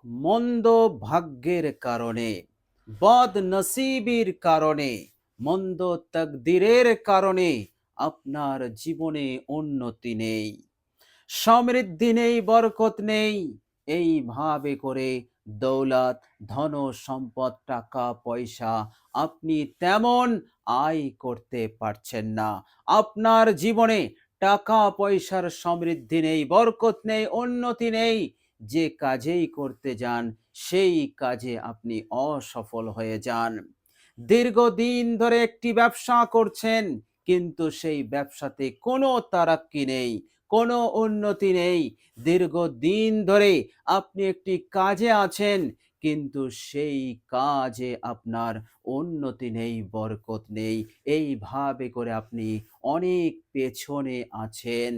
মন্দ ভাগ্যের কারণে, বদনসিবির কারণে, মন্দ তাকদিরের কারণে আপনার জীবনে উন্নতি নেই, সমৃদ্ধি নেই, বরকত নেই। এইভাবে করে দৌলত, ধন সম্পদ, টাকা পয়সা আপনি তেমন আয় করতে পারছেন না। আপনার জীবনে টাকা পয়সার সমৃদ্ধি নেই, বরকত নেই, উন্নতি নেই। যে কাজেই করতে যান সেই কাজে আপনি অসফল হয়ে যান। দীর্ঘদিন ধরে একটি ব্যবসা করছেন, কিন্তু সেই ব্যবসাতে কোনো তারাক্কি নেই, কোনো উন্নতি নেই। দীর্ঘদিন ধরে আপনি একটি কাজে আছেন, কিন্তু সেই কাজে আপনার উন্নতি নেই, বরকত নেই। এইভাবে করে আপনি অনেক পেছনে আছেন।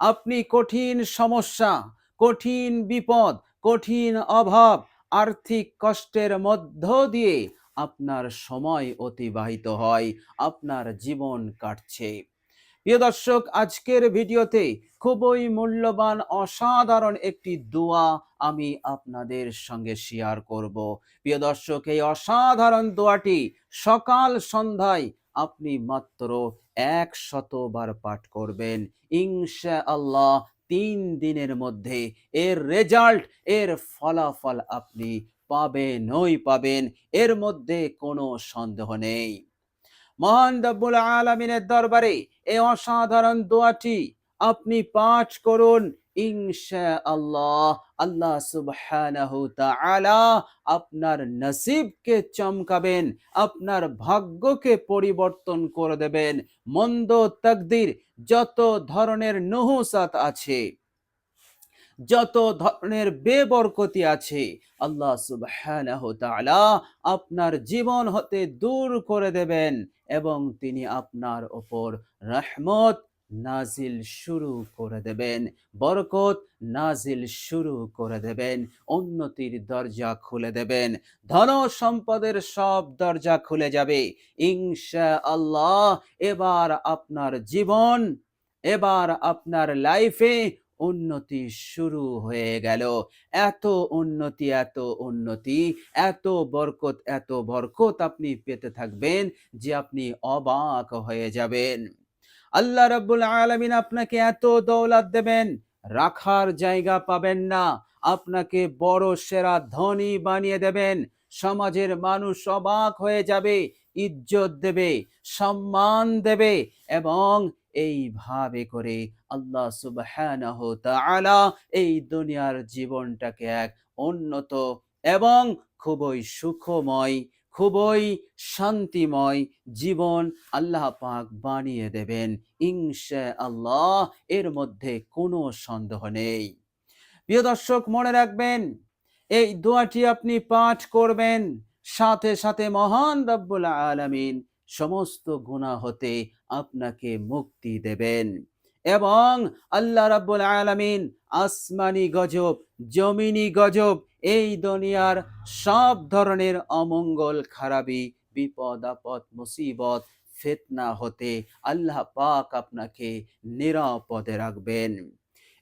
আপনি কঠিন সমস্যা, কঠিন বিপদ, কঠিন অভাব, আর্থিক কষ্টের মধ্য দিয়ে আপনার সময় অতিবাহিত হয়, আপনার জীবন কাটছে। প্রিয় দর্শক, আজকের ভিডিওতে খুবই মূল্যবান অসাধারণ একটি দোয়া আমি আপনাদের সঙ্গে শেয়ার করব। প্রিয় দর্শক, এই অসাধারণ দোয়াটি সকাল সন্ধ্যায় আপনি মাত্র ১০০ বার পাঠ করবেন। ইনশাআল্লাহ ৩ দিনের মধ্যে এর রেজাল্ট, এর ফলাফল আপনি পাবেনই পাবেন, এর মধ্যে কোনো সন্দেহ নেই। মহান রব্বুল আলামিনের দরবারে এই অসাধারণ দোয়াটি আপনি পাঠ করুন। ইনশাআল্লাহ আল্লাহ সুবহানাহু তাআলা আপনার নসিবকে চমকাবেন, আপনার ভাগ্যকে পরিবর্তন করে দেবেন। মন্দ তাকদির, যত ধরনের নুহুসাত আছে, যত ধরনের বেবরকতি আছে, আল্লাহ সুবহানাহু তাআলা আপনার জীবন হতে দূর করে দেবেন এবং তিনি আপনার ওপর রহমত নাজিল শুরু করে দেবেন, বরকত নাজিল শুরু করে দেবেন, উন্নতির দরজা খুলে দেবেন, ধন সম্পদের সব দরজা খুলে যাবে ইনশাআল্লাহ। এবার আপনার জীবন, এবার আপনার লাইফে উন্নতি শুরু হয়ে গেল। এত উন্নতি, এত উন্নতি, এত বরকত, এত বরকত আপনি পেতে থাকবেন যে আপনি অবাক হয়ে যাবেন। আল্লাহ রাব্বুল আলামিন আপনাকে এত দৌলত দেবেন, রাখার জায়গা পাবেন না। আপনাকে বড় সেরা ধনী বানিয়ে দেবেন। সমাজের মানুষ অবাক হয়ে যাবে, ইজ্জত দেবে, সম্মান দেবে এবং এইভাবে করে আল্লাহ সুবহানাহু তাআলা এই দুনিয়ার জীবনটাকে এক উন্নত এবং খুবই সুখময়, খুবই শান্তিময় জীবন আল্লাহ পাক বানিয়ে দেবেন ইনশাআল্লাহ। এর মধ্যে কোনো সন্দেহ নেই। প্রিয় দর্শক, মনে রাখবেন, এই দোয়াটি আপনি পাঠ করবেন, সাথে সাথে মহান রব্বুল আলামিন সমস্ত গুনাহ হতে আপনাকে মুক্তি দেবেন এবং আল্লাহ রাব্বুল আলামিন আসমানি গজব, জমিনি গজব, এই দুনিয়ার সব ধরনের অমঙ্গল, খারাপি, বিপদ আপদ, মুসিবত, ফিতনা হতে আল্লাহ পাক আপনাকে নিরাপদে রাখবেন।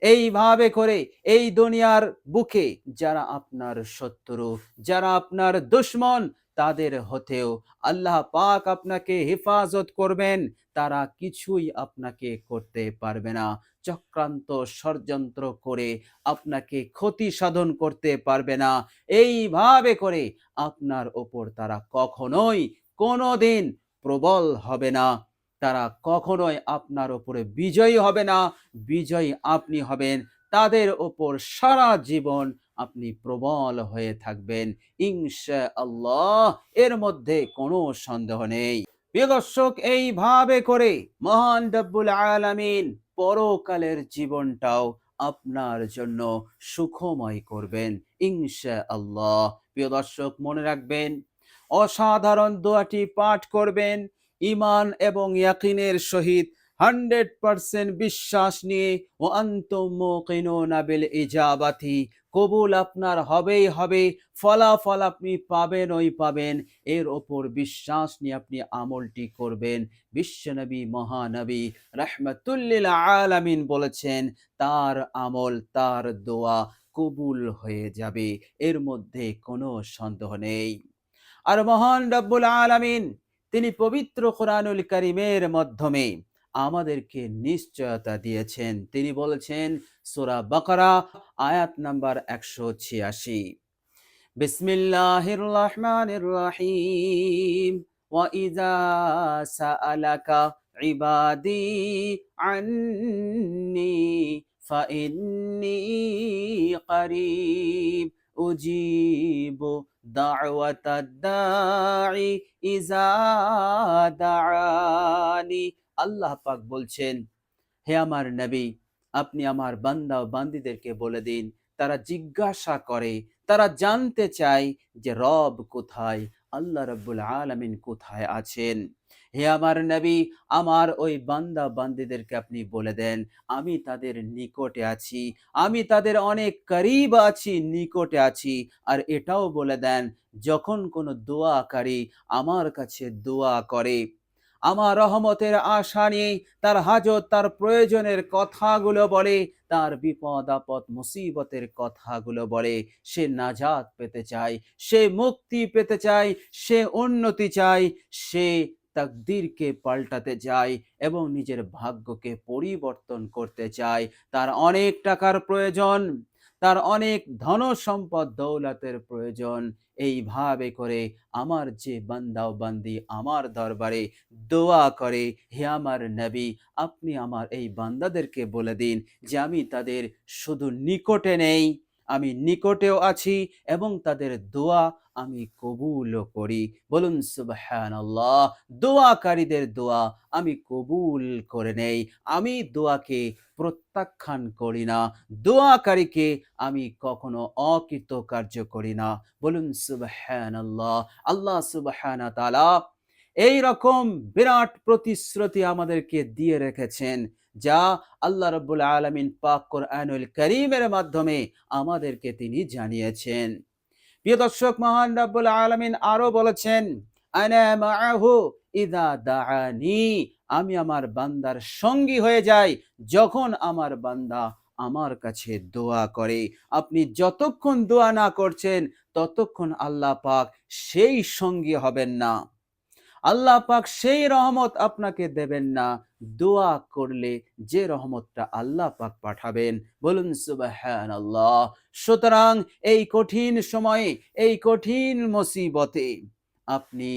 এইভাবে করে এই দুনিয়ার বুকে যারা আপনার শত্রু, যারা আপনার দুশমন, তাদের হতেও আল্লাহ পাক আপনাকে হেফাজত করবেন। তারা কিছুই আপনাকে করতে পারবে না। চক্রান্ত ষড়যন্ত্র করে আপনাকে ক্ষতি সাধন করতে পারবে না। এইভাবে করে আপনার ওপর তারা কখনোই কোনোদিন প্রবল হবে না। তারা কখনোই আপনার ওপরে বিজয়ী হবে না। বিজয়ী আপনি হবেন। তাদের ওপর সারা জীবন আপনি প্রবল হয়ে থাকবেন ইনশাআল্লাহ। এর মধ্যে কোনো সন্দেহ নেই। প্রিয় দর্শক, এইভাবে করে মহান রব্বুল আলামিন পরকালের জীবনটাও আপনার জন্য সুখময় করবেন ইনশাআল্লাহ। প্রিয় দর্শক, মনে রাখবেন, অসাধারণ দোয়াটি পাঠ করবেন ঈমান এবং ইয়াকিনের সহিত, 100% বিশ্বাস নিয়ে। ও আনতুম মুকিনুনা বিল ইজাবাতি, কবুল আপনার হবেই হবে, ফলাফল আপনি পাবেনই পাবেন। এর ওপর বিশ্বাস নিয়ে আপনি আমলটি করবেন। বিশ্বনবী, মহানবী রাহমাতুল লিল আলামিন বলেছেন, তার আমল, তার দোয়া কবুল হয়ে যাবে, এর মধ্যে কোনো সন্দেহ নেই। আর মহান রব্বুল আলামিন তিনি পবিত্র কোরআনুল কারীমের মাধ্যমে আমাদেরকে নিশ্চয়তা দিয়েছেন। তিনি বলেছেন সূরা বাকারা আয়াত নাম্বার 186, বিসমিল্লাহির রহমানির রহিম, ওয়া ইযা সাআলাকা ইবাদি আন্নি ফাইন্নী করিব উজিবু দাওয়াতাদ দাঈ ইযা দাআনি। আল্লাহ পাক বলছেন, হে আমার নবী, আপনি আমার বান্দা ও বান্দীদেরকে বলে দিন, তারা জিজ্ঞাসা করে, তারা জানতে চায় যে রব কোথায়, আল্লাহ রাব্বুল আলামিন কোথায় আছেন। হে আমার নবী, আমার ওই বান্দা বান্দীদেরকে আপনি বলে দেন, আমি তাদের নিকটে আছি, আমি তাদের অনেক করিব আছি, নিকটে আছি। আর এটাও বলে দেন, যখন কোনো দোয়াকারী আমার কাছে দোয়া করে, আমার রহমতের আশা নিয়ে তার হাজত, তার প্রয়োজনের কথাগুলো বলে, তার বিপদ আপদ মুসিবতের কথাগুলো বলে, সে নাজাত পেতে চায়, সে মুক্তি পেতে চায়, সে উন্নতি চায়, সে তাকদীরকে পাল্টাতে চায় এবং নিজের ভাগ্যকে পরিবর্তন করতে চায়, তার অনেক টাকার প্রয়োজন, তার অনেক ধন সম্পদ দৌলতের প্রয়োজন, এইভাবে করে আমার যে বান্দা ও বান্দি আমার দরবারে দোয়া করে, হে আমার নবী, আপনি আমার এই বান্দাদেরকে বলে দিন যে আমি তাদের শুধু নিকটে নেই, আমি নিকটেও আছি এবং তাদের দোয়া আমি কবুলও করি। বলুন সুবহানাল্লাহ। দোয়াকারীদের দোয়া আমি কবুল করে নেই, আমি দোয়াকে প্রত্যাখ্যান করি না, দোয়াকারীকে আমি কখনো অকৃতকার্য করি না। বলুন সুবহানাল্লাহ। আল্লাহ সুবহানাহু ওয়া তাআলা এই রকম বিরাট প্রতিশ্রুতি আমাদেরকে দিয়ে রেখেছেন, যা আল্লাহ রাব্বুল আলামিন পাক কোরআনুল কারীমের মাধ্যমে আমাদেরকে তিনি জানিয়েছেন। প্রিয় দর্শক, মহান রাব্বুল আলামিন আরো বলেছেন, আনা মাআহু ইযা দাআনি, আমি আমার বান্দার সঙ্গী হয়ে যাই যখন আমার বান্দা আমার কাছে দোয়া করে। আপনি যতক্ষণ দোয়া না করছেন ততক্ষণ আল্লাহ পাক সেই সঙ্গী হবেন না, আল্লাহ পাক সেই রহমত আপনাকে দেবেন না দোয়া করলে যে রহমতটা আল্লাহ পাক পাঠাবেন। বলুন সুবহানাল্লাহ। সুতরাং এই কঠিন সময়ে, এই কঠিন মুসিবতে আপনি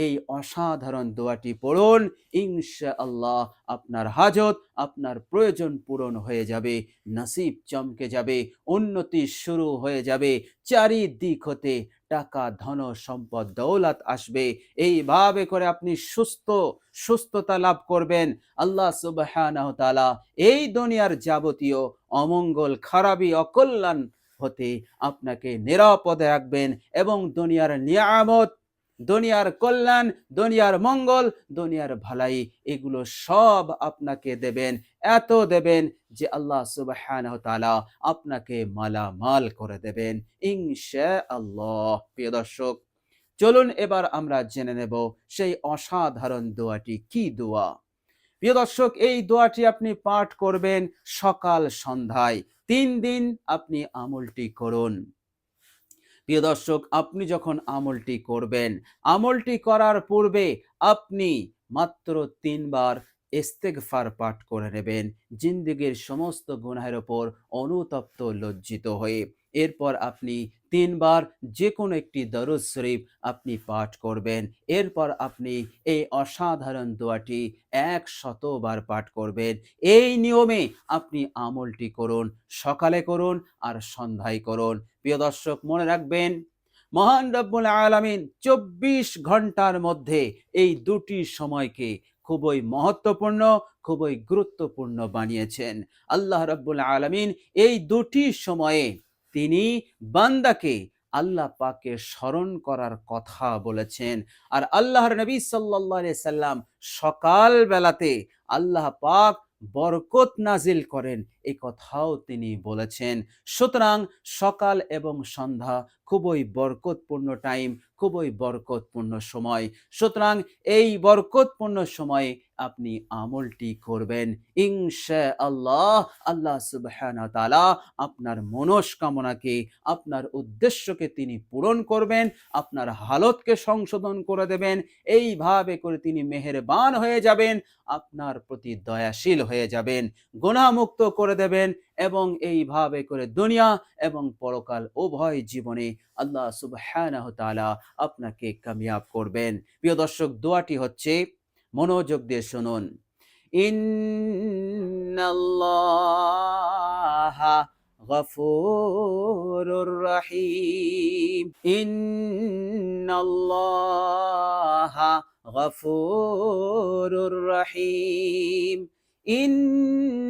এই অসাধারণ দোয়াটি পড়ুন, ইনশাআল্লাহ আপনার হাজত, আপনার প্রয়োজন পূরণ হয়ে যাবে, নসিব চমকে যাবে, উন্নতি শুরু হয়ে যাবে, চারিদিক হতে টাকা ধন সম্পদ দৌলত আসবে। এইভাবে করে আপনি সুস্থতা লাভ করবেন। আল্লাহ সুবহানাহু ওয়া তাআলা এই দুনিয়ার যাবতীয় অমঙ্গল, খারাপি, অকল্যাণ হতে আপনাকে নিরাপদে রাখবেন এবং দুনিয়ার নিয়ামত, দুনিয়ার কল্যাণ, দুনিয়ার মঙ্গল, দুনিয়ার ভালাই, এগুলো সব আপনাকে দেবেন, এত দেবেন যে আল্লাহ সুবহানাহু ওয়া তাআলা আপনাকে মালামাল করে দেবেন ইনশাআল্লাহ। প্রিয় দর্শক, চলুন এবার আমরা জেনে নেব সেই অসাধারণ দোয়াটি কি দোয়া। প্রিয় দর্শক, এই দোয়াটি আপনি পাঠ করবেন সকাল সন্ধ্যায়, 3 দিন আপনি আমলটি করুন। প্রিয় দর্শক, আপনি যখন আমলটি করবেন, আমলটি করার পূর্বে আপনি মাত্র 3 বার ইস্তেগফার পাঠ করে নেবেন, জিন্দেগীর সমস্ত গুনাহের ওপর অনুতপ্ত লজ্জিত হয়ে। এরপর আপনি 3 বার যে কোনো একটি দরুদ শরীফ আপনি পাঠ করবেন। এরপর আপনি এই অসাধারণ দোয়াটি 100 বার পাঠ করবেন। এই নিয়মে আপনি আমলটি করুন, সকালে করুন আর সন্ধ্যায় করুন। প্রিয় দর্শক, মনে রাখবেন, মহান রব্বুল আলামিন 24 ঘন্টার মধ্যে এই দুটি সময়কে খুবই মহত্বপূর্ণ, খুবই গুরুত্বপূর্ণ বানিয়েছেন। আল্লাহ রব্বুল আলামিন এই দুটি সময়ে তিনি বান্দাকে আল্লাহ পাকের স্মরণ করার কথা বলেছেন। আর আল্লাহর নবী সাল্লাল্লাহু আলাইহি সাল্লাম সকাল বেলাতে আল্লাহ পাক বরকত নাজিল করেন, এই কথাও তিনি বলেছেন। সুতরাং সকাল এবং সন্ধ্যা খুবই বরকতপূর্ণ টাইম, খুবই বরকতপূর্ণ সময়। সুতরাং এই বরকতপূর্ণ সময়ে আপনি আমলটি করবেন। ইনশাআল্লাহ আল্লাহ সুবহানাহু ওয়া তাআলা আপনার মনস্কামনাকে, আপনার উদ্দেশ্যকে তিনি পূরণ করবেন, আপনার হালতকে সংশোধন করে দেবেন। এইভাবে করে তিনি মেহেরবান হয়ে যাবেন, আপনার প্রতি দয়াশীল হয়ে যাবেন, গুনাহমুক্ত করে দেবেন এবং এইভাবে করে দুনিয়া এবং পরকাল উভয় জীবনে আল্লাহ সুবহানাহু ওয়া তাআলা আপনাকে কামিয়াব করবেন। প্রিয় দর্শক, দোয়াটি হচ্ছে, মনোযোগ দিয়ে শুনুন। ইন্নাল্লাহা গফুরুর রহিম। ইন্নাল্লাহা গফুরুর রহিম। ইন্নাল্লাহা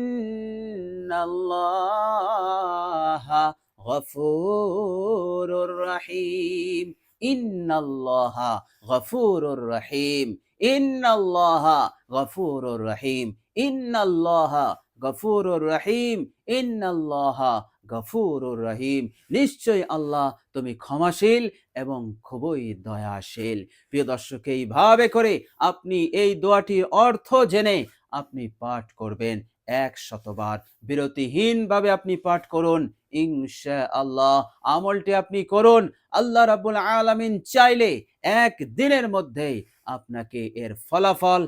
গফুরুর রহিম। ইন্নাল্লাহা গফুরুর রহিম। ইন্নাল্লাহা গফুরুর রহিম। ইন্নাল্লাহা গফুরুর রহিম। ইন্নাল্লাহা গফুরুর রহিম। নিশ্চয় আল্লাহ তুমি ক্ষমাশীল এবং খুবই দয়াশীল। প্রিয় দর্শক, এইভাবে করে আপনি এই দোয়াটির অর্থ জেনে আপনি পাঠ করবেন 100 বার। বিরতিহীনভাবে আপনি পাঠ করুন। ইনশাআল্লাহ আমলটি আপনি করুন। আল্লাহ রাব্বুল আলামিন চাইলে একদিনের মধ্যেই আপনাকে এর ফলাফল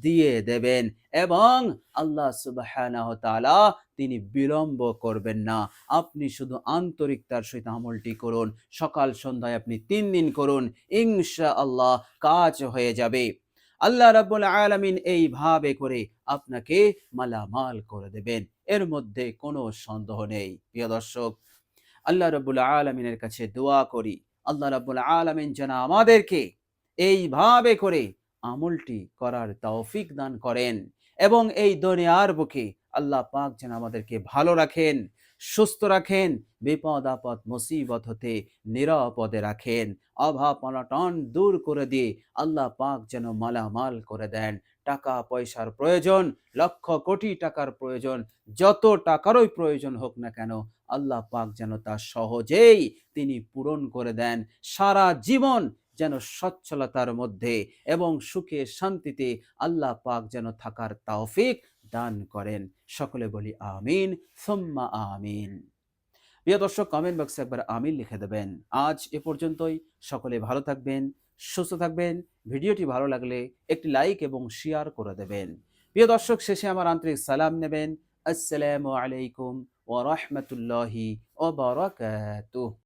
দিয়ে দেবেন এবং আল্লাহ সুবহানাহু ওয়া তাআলা তিনি বিলম্ব করবেন না। আপনি শুধু আন্তরিকতার সহিত আমলটি করুন। সকাল সন্ধ্যায় আপনি 3 দিন করুন। ইনশাআল্লাহ কাজ হয়ে যাবে। আল্লাহ রাব্বুল আলামিন এইভাবে করে আপনাকে মালামাল করে দেবেন, এর মধ্যে কোনো সন্দেহ নেই। প্রিয় দর্শক, আল্লাহ রাব্বুল আলামিনের কাছে দোয়া করি, আল্লাহ রাব্বুল আলামিন যেন আমাদেরকে এইভাবে করে আমলটি করার তৌফিক দান করেন এবং এই দুনিয়ার বুকে আল্লাহ পাক যেন আমাদেরকে ভালো রাখেন, সুস্থ রাখেন, বিপদ আপদ মুসিবত হতে নিরাপদে রাখেন, অভাব অনটন দূর করে দিয়ে আল্লাহ পাক যেন মালামাল করে দেন। টাকা পয়সার প্রয়োজন, লক্ষ কোটি টাকার প্রয়োজন, যত টাকারই প্রয়োজন হোক না কেন, আল্লাহ পাক যেন তা সহজেই তিনি পূরণ করে দেন। সারা জীবন যেন সচ্ছলতার মধ্যে এবং সুখে শান্তিতে আল্লাহ পাক যেন থাকার তৌফিক দান করেন। সকলে বলি আমিন সুম্মা আমিন। প্রিয় দর্শক, কমেন্ট বক্সে একবার আমিন লিখে দেবেন। আজ এ পর্যন্তই। সকলে ভালো থাকবেন, সুস্থ থাকবেন। ভিডিওটি ভালো লাগলে একটি লাইক এবং শেয়ার করে দেবেন। প্রিয় দর্শক, শেষে আমার আন্তরিক সালাম নেবেন। আসসালামু আলাইকুম ওয়া রাহমাতুল্লাহি ওয়া বারাকাতুহু।